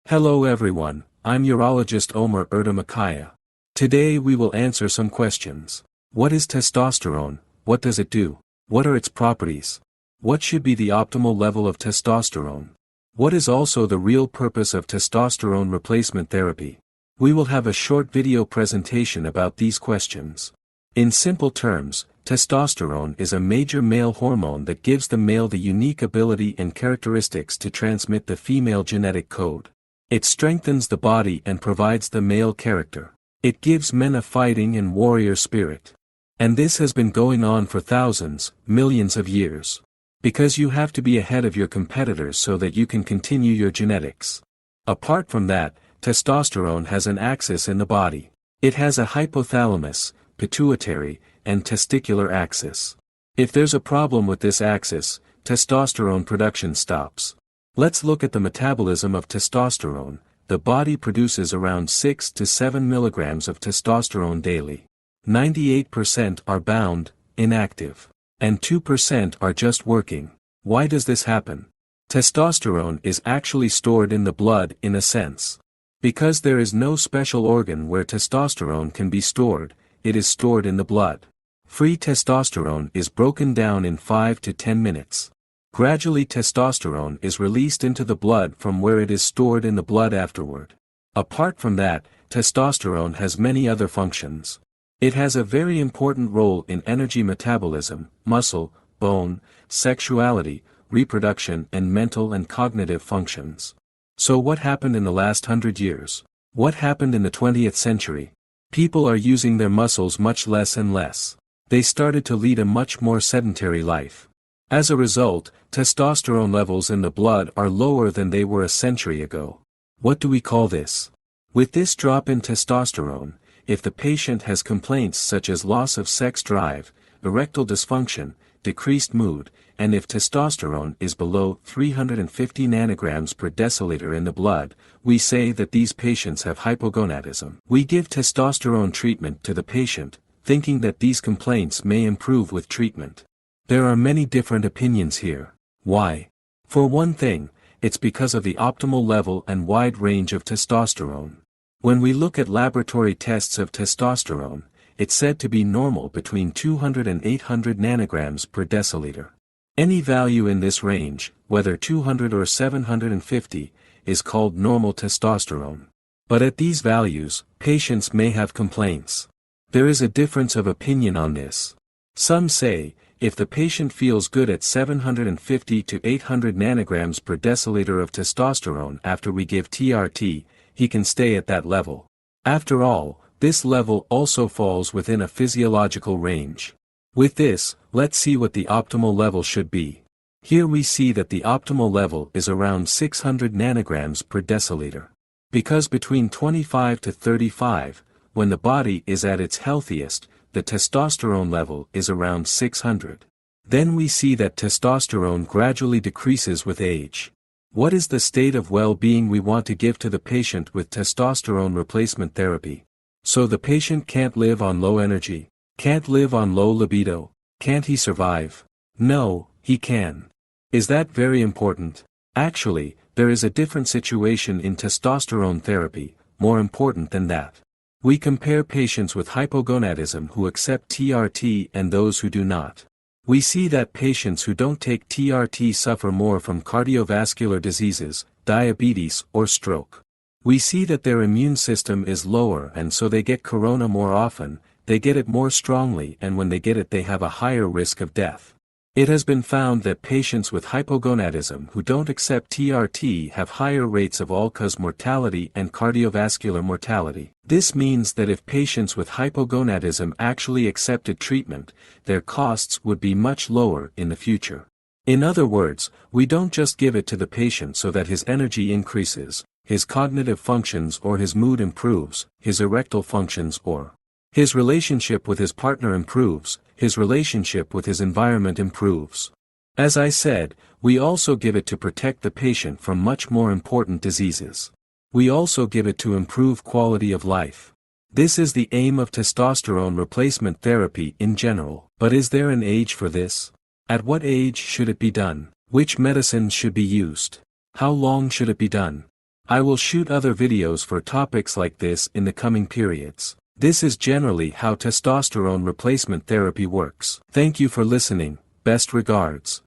Hello everyone, I'm urologist Omer Erdamakaya. Today we will answer some questions. What is testosterone? What does it do? What are its properties? What should be the optimal level of testosterone? What is also the real purpose of testosterone replacement therapy? We will have a short video presentation about these questions. In simple terms, testosterone is a major male hormone that gives the male the unique ability and characteristics to transmit the female genetic code. It strengthens the body and provides the male character. It gives men a fighting and warrior spirit. And this has been going on for thousands, millions of years. Because you have to be ahead of your competitors so that you can continue your genetics. Apart from that, testosterone has an axis in the body. It has a hypothalamus, pituitary, and testicular axis. If there's a problem with this axis, testosterone production stops. Let's look at the metabolism of testosterone. The body produces around 6 to 7 milligrams of testosterone daily. 98% are bound, inactive. And 2% are just working. Why does this happen? Testosterone is actually stored in the blood in a sense. Because there is no special organ where testosterone can be stored, it is stored in the blood. Free testosterone is broken down in 5 to 10 minutes. Gradually testosterone is released into the blood from where it is stored in the blood afterward. Apart from that, testosterone has many other functions. It has a very important role in energy metabolism, muscle, bone, sexuality, reproduction and mental and cognitive functions. So what happened in the last 100 years? What happened in the 20th century? People are using their muscles much less and less. They started to lead a much more sedentary life. As a result, testosterone levels in the blood are lower than they were a century ago. What do we call this? With this drop in testosterone, if the patient has complaints such as loss of sex drive, erectile dysfunction, decreased mood, and if testosterone is below 350 nanograms per deciliter in the blood, we say that these patients have hypogonadism. We give testosterone treatment to the patient, thinking that these complaints may improve with treatment. There are many different opinions here. Why? For one thing, it's because of the optimal level and wide range of testosterone. When we look at laboratory tests of testosterone, it's said to be normal between 200 and 800 nanograms per deciliter. Any value in this range, whether 200 or 750, is called normal testosterone. But at these values, patients may have complaints. There is a difference of opinion on this. Some say, if the patient feels good at 750 to 800 nanograms per deciliter of testosterone after we give TRT, he can stay at that level. After all, this level also falls within a physiological range. With this, let's see what the optimal level should be. Here we see that the optimal level is around 600 nanograms per deciliter. Because between 25 to 35, when the body is at its healthiest, the testosterone level is around 600. Then we see that testosterone gradually decreases with age. What is the state of well-being we want to give to the patient with testosterone replacement therapy? So the patient can't live on low energy, can't live on low libido, can't he survive? No, he can. Is that very important? Actually, there is a different situation in testosterone therapy, more important than that. We compare patients with hypogonadism who accept TRT and those who do not. We see that patients who don't take TRT suffer more from cardiovascular diseases, diabetes or stroke. We see that their immune system is lower and so they get corona more often, they get it more strongly and when they get it they have a higher risk of death. It has been found that patients with hypogonadism who don't accept TRT have higher rates of all-cause mortality and cardiovascular mortality. This means that if patients with hypogonadism actually accepted treatment, their costs would be much lower in the future. In other words, we don't just give it to the patient so that his energy increases, his cognitive functions or his mood improves, his erectile functions or his relationship with his partner improves, his relationship with his environment improves. As I said, we also give it to protect the patient from much more important diseases. We also give it to improve quality of life. This is the aim of testosterone replacement therapy in general. But is there an age for this? At what age should it be done? Which medicines should be used? How long should it be done? I will shoot other videos for topics like this in the coming periods. This is generally how testosterone replacement therapy works. Thank you for listening, best regards.